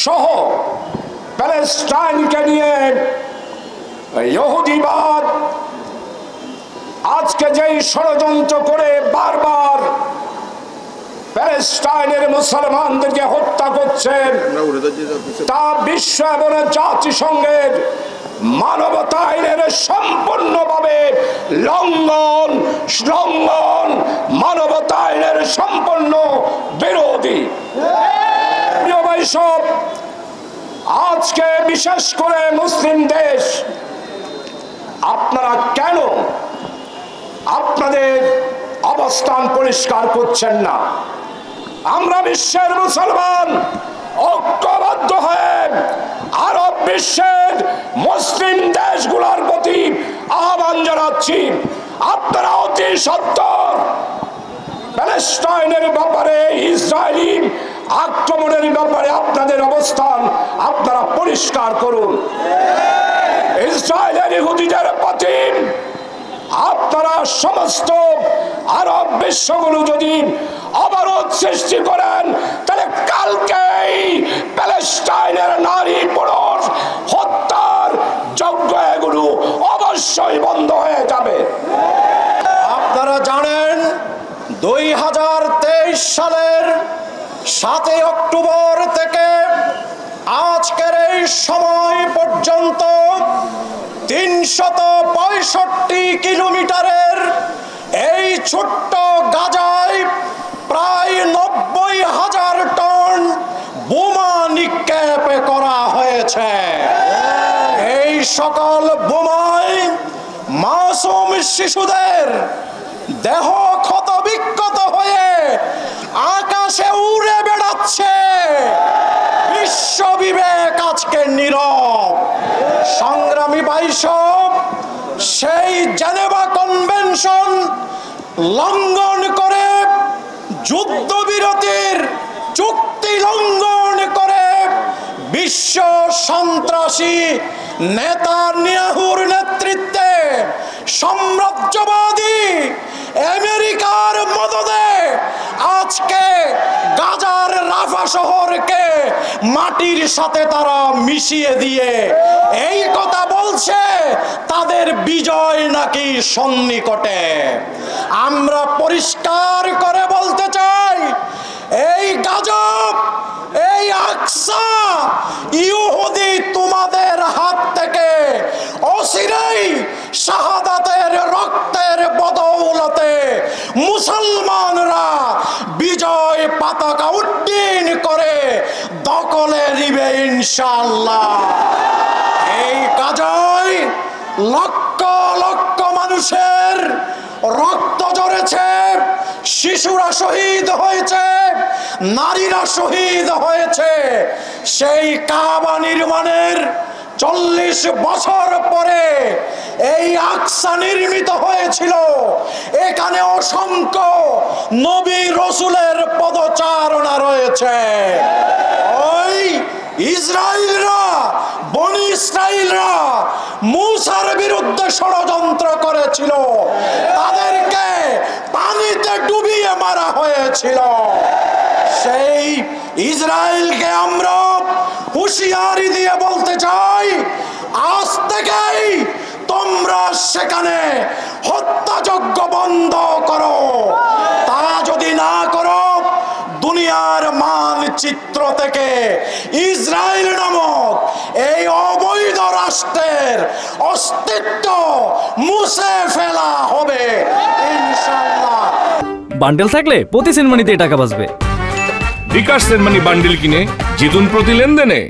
সহ প্যালেস্টাইনকে নিয়ে ইহুদিবাদ আজকে যেই ষড়যন্ত্র করে বারবার প্যালেস্টাইনের মুসলমানদেরকে হত্যা করছেন, তা বিশ্ব এবং জাতিসংঘের মানবতা আইনের সম্পূর্ণভাবে লঙ্ঘন, মানবতা আইনের সম্পূর্ণ বিরোধী। প্রিয় ভাইসব, আজকে বিশেষ করে মুসলিম দেশ, আপনারা কেন আপনাদের অবস্থান পরিষ্কার করছেন না? আমরা বিশ্বের মুসলমান ঐক্যবদ্ধ হয়ে আরব বিশ্বের মুসলিম দেশগুলোর প্রতি আহ্বান জানাচ্ছি, আপনারা অতি সত্বর প্যালেস্টাইনের ব্যাপারে, ইসরায়েলি আক্রমণের ব্যাপারে আপনাদের অবস্থান আপনারা পরিষ্কার করুন। ইসরায়েলের ইহুদিদের প্রতি আপনারা সমস্ত আরব বিশ্বগুলো যদি অবরোধ সৃষ্টি করেন, তাহলে কালকেই প্যালেস্টাইনের নারী পুরুষ হত্যার যজ্ঞ এগুলো অবশ্যই বন্ধ হয়ে যাবে। আপনারা জানেন 2023 সালের 7 অক্টোবর থেকে আজকের এই সময় পর্যন্ত 365 কিলোমিটারের এই ছোট্ট গাজায় প্রায় 90,000 টন বোমা নিক্ষেপ করা হয়েছে। এই সকল বোমায় মাসুম শিশুদের দেহ ক্ষত বিক্ষত হয়ে আকাশে উড়ে বেড়াচ্ছে। বিশ্ব বিবেক আজকে নীরব। সংগ্রামী ভাইসব, সেই জেনেভা কনভেনশন লঙ্ঘন করে, যুদ্ধবিরতির চুক্তি লঙ্ঘন করে বিশ্ব সন্ত্রাসী নেতানিয়াহুর নেতৃত্বে সাম্রাজ্যবাদী আমেরিকার মদদে আজকে গাজার রাফা শহরকে মাটির সাথে তারা মিশিয়ে দিয়ে এই কথা বলছে তাদের বিজয় নাকি সন্নিকটে। আমরা পরিষ্কার করে বলতে চাই, এই গাজব, এই আকসা ইহুদি তোমাদের হাত থেকে অচিরেই শাহাদাতের রক্তের বদৌলতে মুসলমানরা বিজয় পতাকা উড্ডীন করে দখলে নিবে ইনশাআল্লাহ। এই গাজায় লক্ষ লক্ষ মানুষের রক্ত ঝরেছে, শিশুরা শহীদ হয়েছে, নারীরা শহীদ হয়েছে। সেই কাবা নির্মাণের 40 বছর পরে এই আকসা নির্মিত হয়েছিল। এখানে অসংখ্য নবী রসুলের পদচারণা রয়েছে। ওই ইসরায়েলরা, বনি ইসরায়েলরা মুসার বিরুদ্ধে ষড়যন্ত্র করেছিল, তাদেরকে পানিতে ডুবিয়ে মারা হয়েছিল। সেই ইসরায়েলকে আমরা হুঁশিয়ারি দিয়ে বলতে চাই, আজ থেকেই তোমরা সেখানে হত্যাযজ্ঞ বন্ধ করো। তা যদি না করো, দুনিয়ার মানচিত্র থেকে ইসরায়েল নামক এই অবৈধ রাষ্ট্রের অস্তিত্ব মুছে ফেলা হবে ইনশাআল্লাহ। বান্ডেল থাকলে প্রতি সেনমানিতে টাকা বাঁচবে। বিকাশ সেনমানি বান্ডেল কিনে জিতুন প্রতি লেনদেনে।